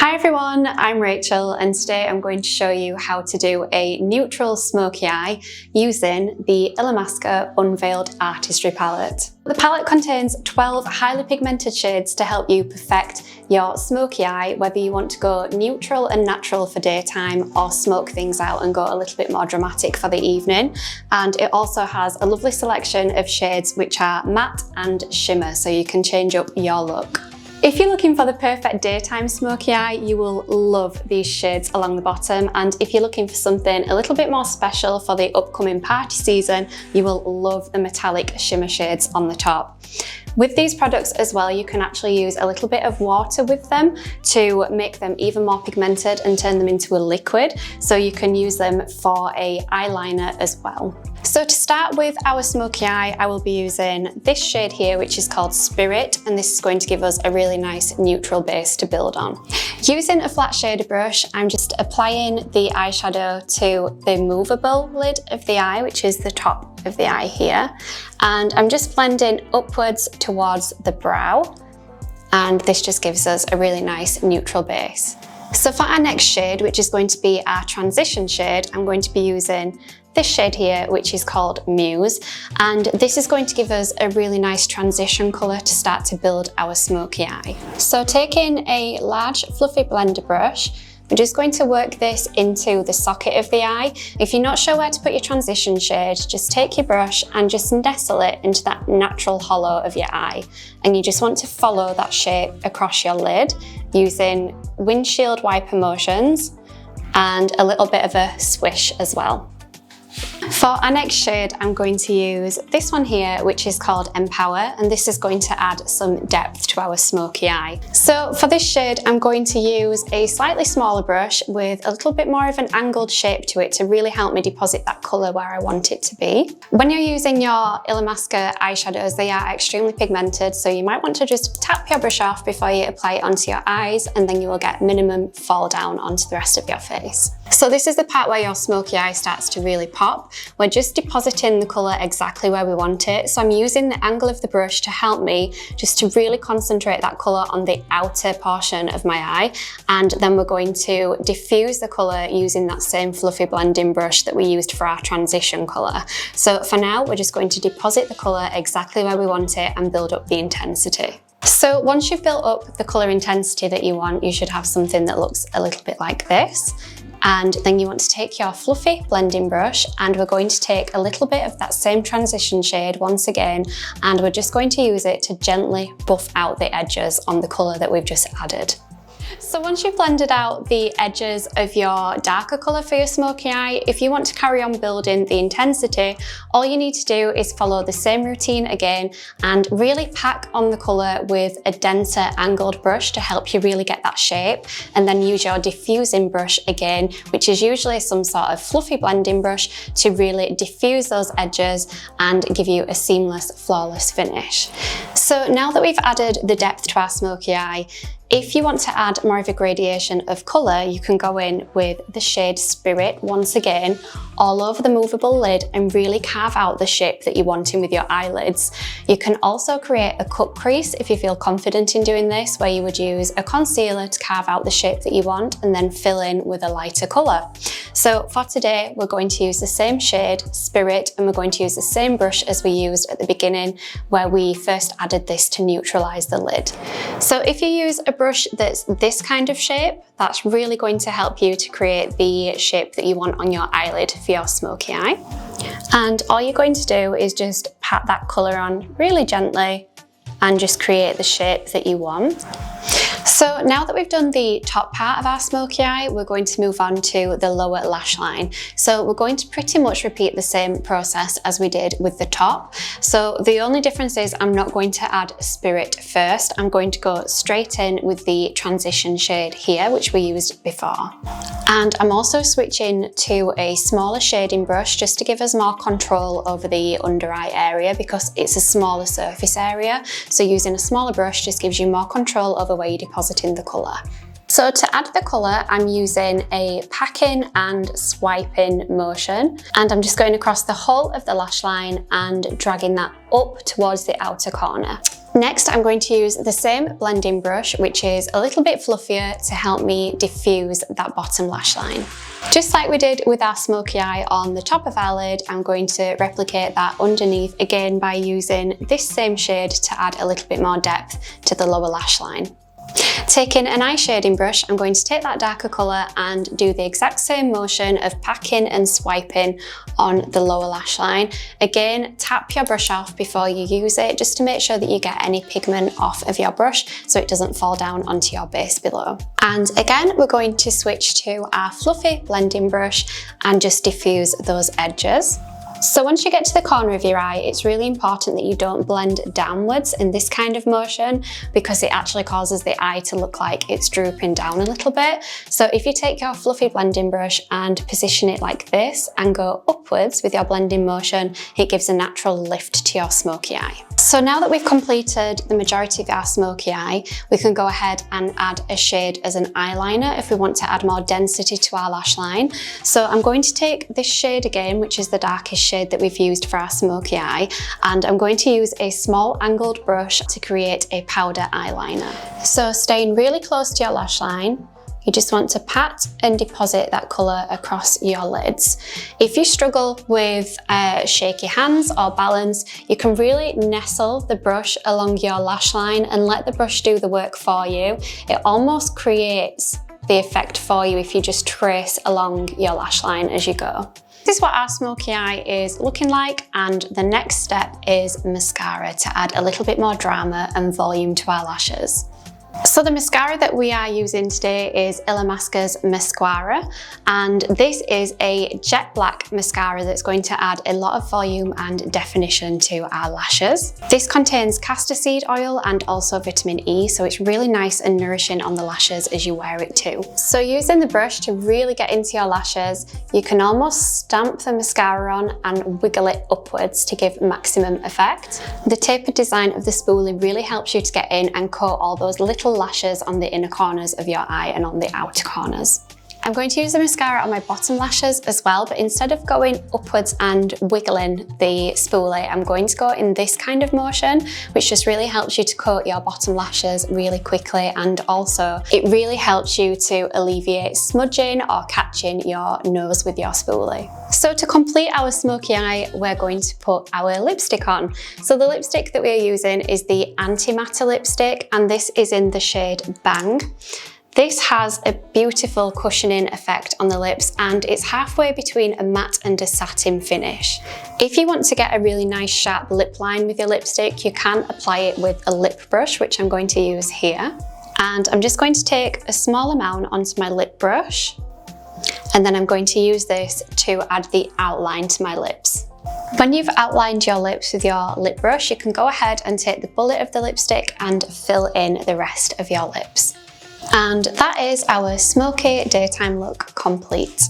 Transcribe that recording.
Hi everyone, I'm Rachel and today I'm going to show you how to do a neutral smoky eye using the Illamasqua Unveiled Artistry palette. The palette contains 12 highly pigmented shades to help you perfect your smoky eye, whether you want to go neutral and natural for daytime or smoke things out and go a little bit more dramatic for the evening. And it also has a lovely selection of shades which are matte and shimmer, so you can change up your look. If you're looking for the perfect daytime smoky eye, you will love these shades along the bottom, and if you're looking for something a little bit more special for the upcoming party season, you will love the metallic shimmer shades on the top. With these products as well, you can actually use a little bit of water with them to make them even more pigmented and turn them into a liquid, so you can use them for an eyeliner as well. So to start with our smoky eye, I will be using this shade here, which is called Spirit, and this is going to give us a really nice neutral base to build on. Using a flat shader brush, I'm just applying the eyeshadow to the movable lid of the eye, which is the top of the eye here, and I'm just blending upwards towards the brow, and this just gives us a really nice neutral base. So for our next shade, which is going to be our transition shade, I'm going to be using this shade here, which is called Muse, and this is going to give us a really nice transition colour to start to build our smoky eye. So taking a large fluffy blender brush, we're just going to work this into the socket of the eye. If you're not sure where to put your transition shade, just take your brush and just nestle it into that natural hollow of your eye. And you just want to follow that shape across your lid using windshield wiper motions and a little bit of a swish as well. For our next shade, I'm going to use this one here, which is called Empower, and this is going to add some depth to our smoky eye. So for this shade, I'm going to use a slightly smaller brush with a little bit more of an angled shape to it to really help me deposit that colour where I want it to be. When you're using your Illamasqua eyeshadows, they are extremely pigmented, so you might want to just tap your brush off before you apply it onto your eyes, and then you will get minimum fall down onto the rest of your face. So this is the part where your smoky eye starts to really pop. We're just depositing the colour exactly where we want it. So I'm using the angle of the brush to help me just to really concentrate that colour on the outer portion of my eye. And then we're going to diffuse the colour using that same fluffy blending brush that we used for our transition colour. So for now, we're just going to deposit the colour exactly where we want it and build up the intensity. So once you've built up the colour intensity that you want, you should have something that looks a little bit like this. And then you want to take your fluffy blending brush, and we're going to take a little bit of that same transition shade once again, and we're just going to use it to gently buff out the edges on the colour that we've just added. So once you've blended out the edges of your darker colour for your smoky eye, if you want to carry on building the intensity, all you need to do is follow the same routine again and really pack on the colour with a denser angled brush to help you really get that shape, and then use your diffusing brush again, which is usually some sort of fluffy blending brush, to really diffuse those edges and give you a seamless, flawless finish. So now that we've added the depth to our smoky eye, if you want to add more of a gradation of colour, you can go in with the shade Spirit once again all over the movable lid and really carve out the shape that you're wanting with your eyelids. You can also create a cut crease if you feel confident in doing this, where you would use a concealer to carve out the shape that you want and then fill in with a lighter colour. So for today, we're going to use the same shade, Spirit, and we're going to use the same brush as we used at the beginning where we first added this to neutralise the lid. So if you use a brush that's this kind of shape, that's really going to help you to create the shape that you want on your eyelid for your smoky eye. And all you're going to do is just pat that colour on really gently and just create the shape that you want. So now that we've done the top part of our smoky eye, we're going to move on to the lower lash line. So we're going to pretty much repeat the same process as we did with the top. So the only difference is I'm not going to add Spirit first. I'm going to go straight in with the transition shade here, which we used before. And I'm also switching to a smaller shading brush just to give us more control over the under eye area, because it's a smaller surface area. So using a smaller brush just gives you more control over where you deposit in the colour. So to add the colour, I'm using a packing and swiping motion, and I'm just going across the whole of the lash line and dragging that up towards the outer corner. Next, I'm going to use the same blending brush, which is a little bit fluffier, to help me diffuse that bottom lash line. Just like we did with our smoky eye on the top of our lid, I'm going to replicate that underneath again by using this same shade to add a little bit more depth to the lower lash line. Taking an eye shading brush, I'm going to take that darker colour and do the exact same motion of packing and swiping on the lower lash line. Again, tap your brush off before you use it, just to make sure that you get any pigment off of your brush so it doesn't fall down onto your base below. And again, we're going to switch to our fluffy blending brush and just diffuse those edges. So once you get to the corner of your eye, it's really important that you don't blend downwards in this kind of motion, because it actually causes the eye to look like it's drooping down a little bit. So if you take your fluffy blending brush and position it like this and go upwards with your blending motion, it gives a natural lift to your smoky eye. So now that we've completed the majority of our smoky eye, we can go ahead and add a shade as an eyeliner if we want to add more density to our lash line. So I'm going to take this shade again, which is the darkest shade that we've used for our smoky eye, and I'm going to use a small angled brush to create a powder eyeliner. So staying really close to your lash line, you just want to pat and deposit that colour across your lids. If you struggle with shaky hands or balance, you can really nestle the brush along your lash line and let the brush do the work for you. It almost creates the effect for you if you just trace along your lash line as you go. This is what our smoky eye is looking like, and the next step is mascara to add a little bit more drama and volume to our lashes. So the mascara that we are using today is Illamasqua's Mascara, and this is a jet black mascara that's going to add a lot of volume and definition to our lashes. This contains castor seed oil and also vitamin E, so it's really nice and nourishing on the lashes as you wear it too. So using the brush to really get into your lashes, you can almost stamp the mascara on and wiggle it upwards to give maximum effect. The tapered design of the spoolie really helps you to get in and coat all those little lashes on the inner corners of your eye and on the outer corners. I'm going to use the mascara on my bottom lashes as well, but instead of going upwards and wiggling the spoolie, I'm going to go in this kind of motion, which just really helps you to coat your bottom lashes really quickly, and also it really helps you to alleviate smudging or catching your nose with your spoolie. So to complete our smoky eye, we're going to put our lipstick on. So the lipstick that we're using is the Antimatter lipstick, and this is in the shade Bang. This has a beautiful cushioning effect on the lips, and it's halfway between a matte and a satin finish. If you want to get a really nice sharp lip line with your lipstick, you can apply it with a lip brush, which I'm going to use here. And I'm just going to take a small amount onto my lip brush, and then I'm going to use this to add the outline to my lips. When you've outlined your lips with your lip brush, you can go ahead and take the bullet of the lipstick and fill in the rest of your lips. And that is our smoky daytime look complete.